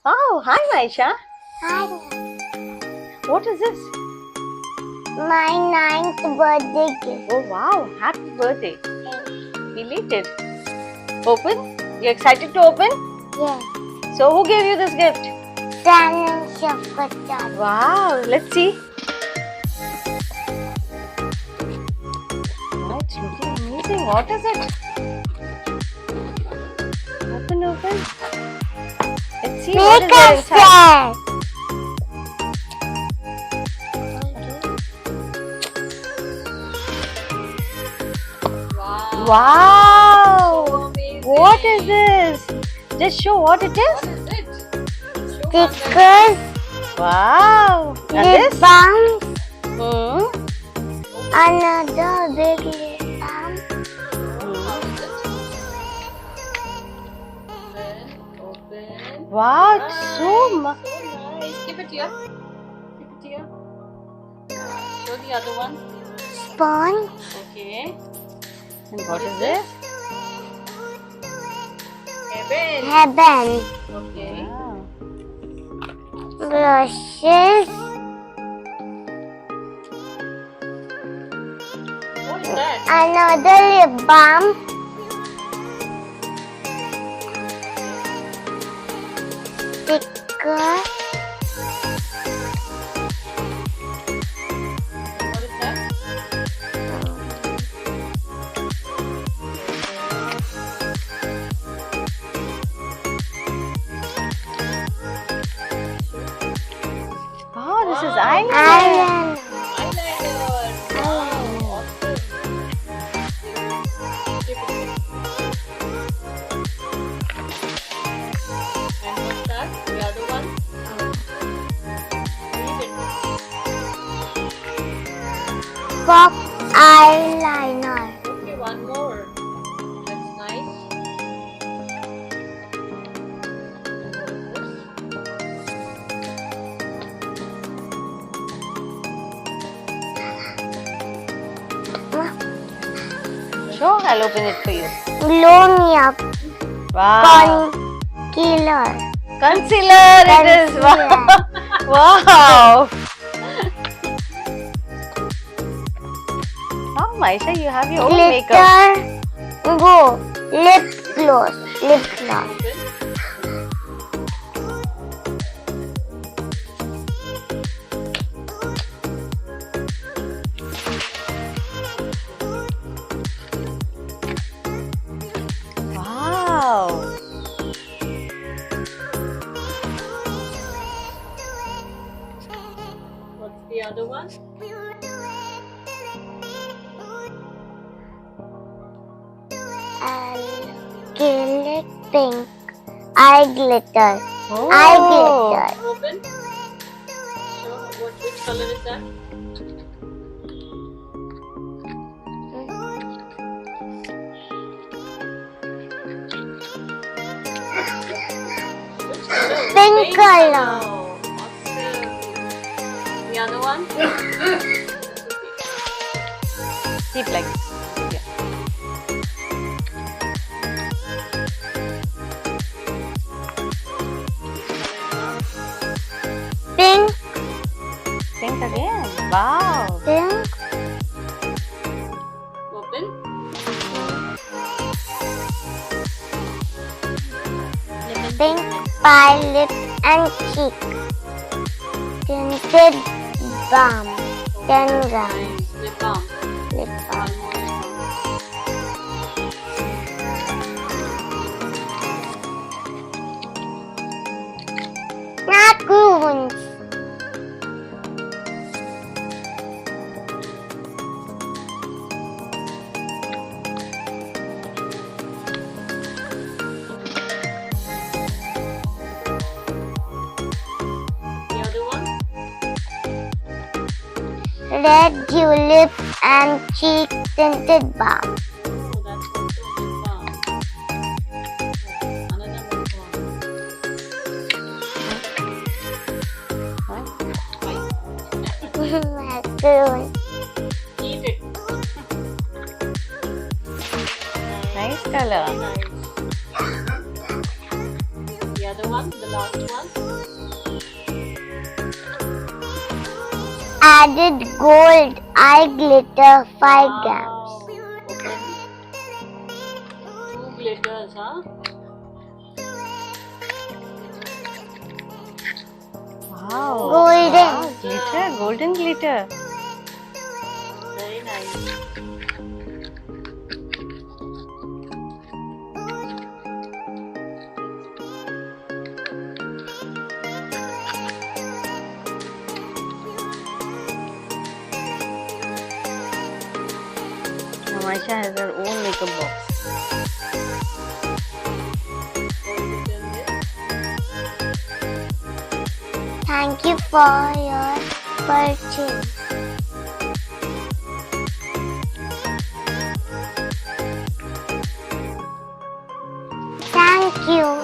Oh, hi Maisha. Hi. What is this? My 9th birthday gift. Oh wow, happy birthday. Belated. Open? You excited to open? Yes. So who gave you this gift? Sun and chocolate. Wow, let's see. Oh, it's looking amazing. What is it? Open. Let's see what is there inside. Wow! What is this? Just show what it is. Stickers. Wow! And Lip this? balm. Hmm. Another big lip balm. Wow, it's so much. Nice. Keep it here. Show the other one. Sponge. Okay. And what is this? Hairband. Okay. Wow. Brushes. What is that? Another lip balm. Sticker. What is that? Oh, this is eyeliner. Eyeliner. Eyeliner. Wow. Awesome. Keep it here. And what's that? The other one? Read it. Pop eyeliner. Okay, one more. That's nice. Sure, I'll open it for you. Glow me up. Wow. Concealer. Concealer it is. Wow. Oh, Maisha, you have your own makeup. Glitter. Go. Lip gloss. Lip gloss. Open. Wow. What's the other one? Acrylic pink. Eye glitter. Oh. Eye glitter. Open. Show which color is that? Which color? Pink color. Oh, awesome. The other one? Keep like this. Yeah. Pink. Pink again. Wow. Pink. Open. Pink pie lip and cheek. Tinted balm. 10 grams. Nice. Lip balm. Lip balm. One more lip balm. Macaroons. The other one? Red tulip and cheek tinted balm. Oh, that's also a lip balm. Another lip balm. Macaroon. Eat it. Nice color. Nice. The other one, the last one. Added gold eye glitter 5 grams. Open. 2 glitters, huh? Wow. Golden. Wow, glitter, golden glitter. Very nice. Maisha has her own makeup box. Thank you for your purchase. Thank you.